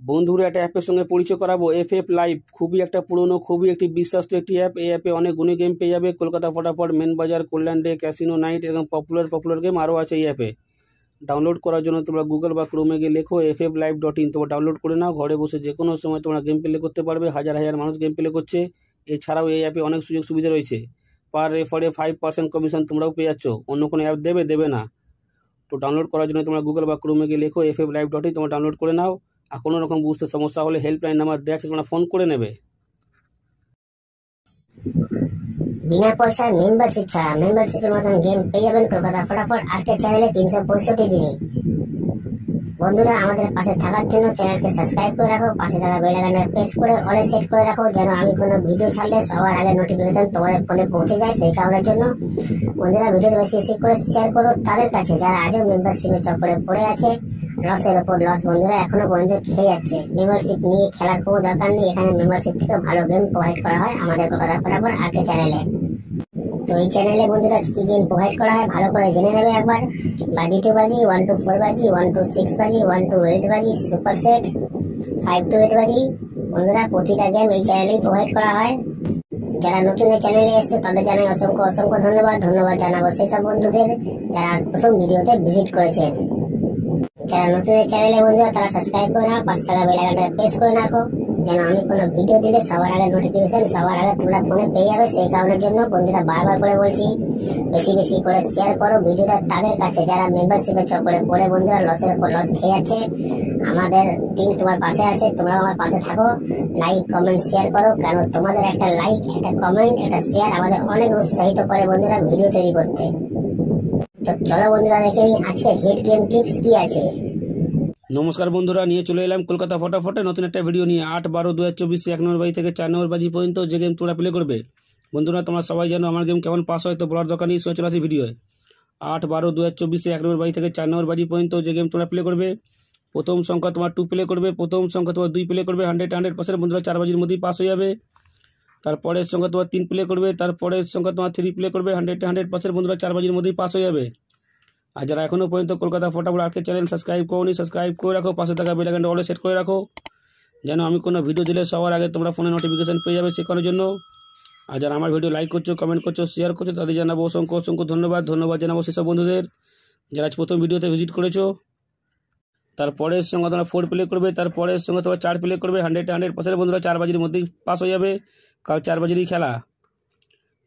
বন্ধুরা একটা অ্যাপের সঙ্গে পরিচয় করাবো, এফএফ লাইভ। খুবই একটা পুরনো, খুবই একটি বিশ্বস্ত একটি অ্যাপ। এই অ্যাপে অনেক গুণী গেম পেয়ে যাবে। কলকাতা ফটাফট, মেন বাজার, কল্যাণ ডে, ক্যাসিনো নাইট এবং পপুলার গেম আরও আছে এই অ্যাপে। ডাউনলোড করার জন্য তোমরা গুগল বা ক্রোমে গিয়ে লেখো fflive.in। তোমরা ডাউনলোড করে নাও। ঘরে বসে যে কোনো সময় তোমরা গেম প্লে করতে পারবে। হাজার হাজার মানুষ গেম প্লে করছে। এছাড়াও এই অ্যাপে অনেক সুযোগ সুবিধা রয়েছে। পার রেফারে 5% কমিশন তোমরাও পেয়ে যাচ্ছ। অন্য কোনো অ্যাপ দেবে না। তো ডাউনলোড করার জন্য তোমরা গুগল বা ক্রোমে গিয়ে লেখো fflive.in। তোমরা ডাউনলোড করে নাও। আর কোনো রকম বুঝতে সমস্যা হলে হেল্পলাইন নাম্বার দেওয়া আছে, তোমরা ফোন করে নেবে। বিনা পয়সায় মেম্বারশিপ ছাড়া মেম্বারশিপের মতন গেম পেয়ে যাবেন কলকাতা ফটাফট আর্কেড চ্যানেলে 365 দিনই। বন্ধুরা, আমাদের পাশে থাকার জন্য চ্যানেলকে সাবস্ক্রাইব করে রাখো, পাশে থাকা বেল আইকনটা প্রেস করে অলে সেট করে রাখো, যেন আমি কোনো ভিডিও ছাড়লে সবার আগে নোটিফিকেশন তোমাদের ফোনে পৌঁছে যায়। সেই কারণের জন্য বন্ধুরা, ভিডিও বেশি বেশি করে শেয়ার করো তাদের কাছে যারা আজও মেম্বারশিপের চক্করে পড়ে আছে। লসের ওপর লস বন্ধুরা এখনো পর্যন্ত খেয়ে যাচ্ছে। মেম্বারশিপ নিয়ে খেলার কোনো দরকার নেই। এখানে মেম্বারশিপ থেকে ভালো গেম প্রোভাইড করা হয় আমাদের কলকাতা ফটাফট আর্কেড চ্যানেলে। তো এই চ্যানেলে বন্ধুরা কি গেম প্রোভাইড করা হয় ভালো করে জেনে নেবে একবার। বাজি 2 বাজি, 1 to 4 বাজি, 1 to 6 বাজি, 1 to 8 বাজি, সুপার সেট, 5 to 8 বাজি। বন্ধুরা, প্রতিটা গেম এই চ্যানেলেই প্রোভাইড করা হয়। যারা নতুন এই চ্যানেলে এসছে তাদের জানাই অসংখ্য ধন্যবাদ জানাবো সেই সব বন্ধুদের যারা প্রথম ভিডিওতে ভিজিট করেছেন। যারা নতুন এই চ্যানেলে বন্ধুরা তারা সাবস্ক্রাইব করে নাও, পাশে থাকা বেল আইকনটা প্রেস করে রাখো, যেন আমি কোনো ভিডিও দিলে সবার আগে নোটিফিকেশন সবার আগে তোমরা ফোনে পেয়ে যাবে। সেই কারণের জন্য বন্ধুরা বারবার করে বলছি, বেশি বেশি করে শেয়ার করো ভিডিওটা তাদের কাছে যারা মেম্বারশিপের চক্করে পড়ে বন্ধুরা লসের উপর লস খেয়ে যাচ্ছে। আমাদের টিম তোমার পাশে আছে, তোমরা আমার পাশে থাকো। লাইক কমেন্ট শেয়ার করো, কারণ তোমাদের একটা লাইক, একটা কমেন্ট, একটা শেয়ার আমাদের অনেক উৎসাহিত করে বন্ধুরা ভিডিও তৈরি করতে। তো চলো বন্ধুরা, দেখে নিই আজকে হিট গেম টিপস কি আছে। নমস্কার বন্ধুরা, নিয়ে চলে এলাম কলকাতা ফটাফটে নতুন একটা ভিডিও নিয়ে। 8/12/2024 1 নম্বর বাজি থেকে 4 নম্বর বাজি পর্যন্ত যে গেম তোমরা প্লে করবে। বন্ধুরা, তোমরা সবাই জানো আমার গেম কেমন পাস হয়, তো বলার দরকার নেই, চলে আসি ভিডিও। 8/12/2024 1 নম্বর বাজি থেকে 4 নম্বর বাজি পর্যন্ত যে গেম তোমরা প্লে করবে। প্রথম সংখ্যা তোমার 2 প্লে করবে, প্রথম সংখ্যা তোমার 2 প্লে করবে। 100% বন্ধুরা 4 বাজির মধ্যেই পাস হয়ে যাবে। তারপরের সংখ্যা তোমার 3 প্লে করবে, তারপরের সংখ্যা তোমার 3 প্লে করবে। 100% বন্ধুরা 4 বাজির মধ্যেই পাস হয়ে যাবে। আর যারা এখনও পর্যন্ত কলকাতা ফটাফট আর্কেড চ্যানেল সাবস্ক্রাইব করোনি, সাবস্ক্রাইব করে রাখো, পাশে থাকা বেল আইকনটা অলে সেট করে রাখো, যেন আমি কোনো ভিডিও দিলে সবার আগে তোমরা ফোনে নোটিফিকেশন পেয়ে যাবে শেখানোর জন্য। আর যারা আমার ভিডিও লাইক করছো, কমেন্ট করছো, শেয়ার করছো, তাদের জানাবো অসংখ্য ধন্যবাদ জানাবো সেসব বন্ধুদের যারা প্রথম ভিডিওতে ভিজিট করেছো। তারপরের সঙ্গে তোমরা 4 প্লে করবে, তারপরের সঙ্গে তোমরা 4 প্লে করবে। 100% বন্ধুরা 4 বাজির মধ্যেই পাস হয়ে যাবে, কাল 4 বাজিরই খেলা।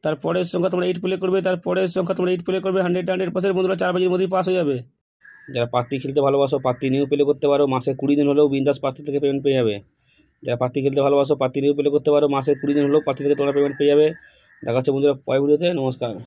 তারপরের সংখ্যা তোমরা 8 প্লে করবে, তারপরের সংখ্যা তোমরা 8 প্লে করবে। 100% বন্ধুরা 4 বাজির মধ্যেই পাস হয়ে যাবে। যারা পাত্তি খেলতে ভালোবাসো, পাত্তি নিয়েও প্লে করতে পারো। মাসে 20 দিন হলেও বিন্দাস পাত্তি থেকে পেমেন্ট পেয়ে যাবে। যারা পাত্তি খেলতে ভালোবাসো, পাত্তি নিয়েও প্লে করতে পারো। মাসে 20 দিন হলেও পাত্তি থেকে তোমরা পেমেন্ট পেয়ে যাবে। দেখা হচ্ছে বন্ধুরা পরের ভিডিওতে। নমস্কার।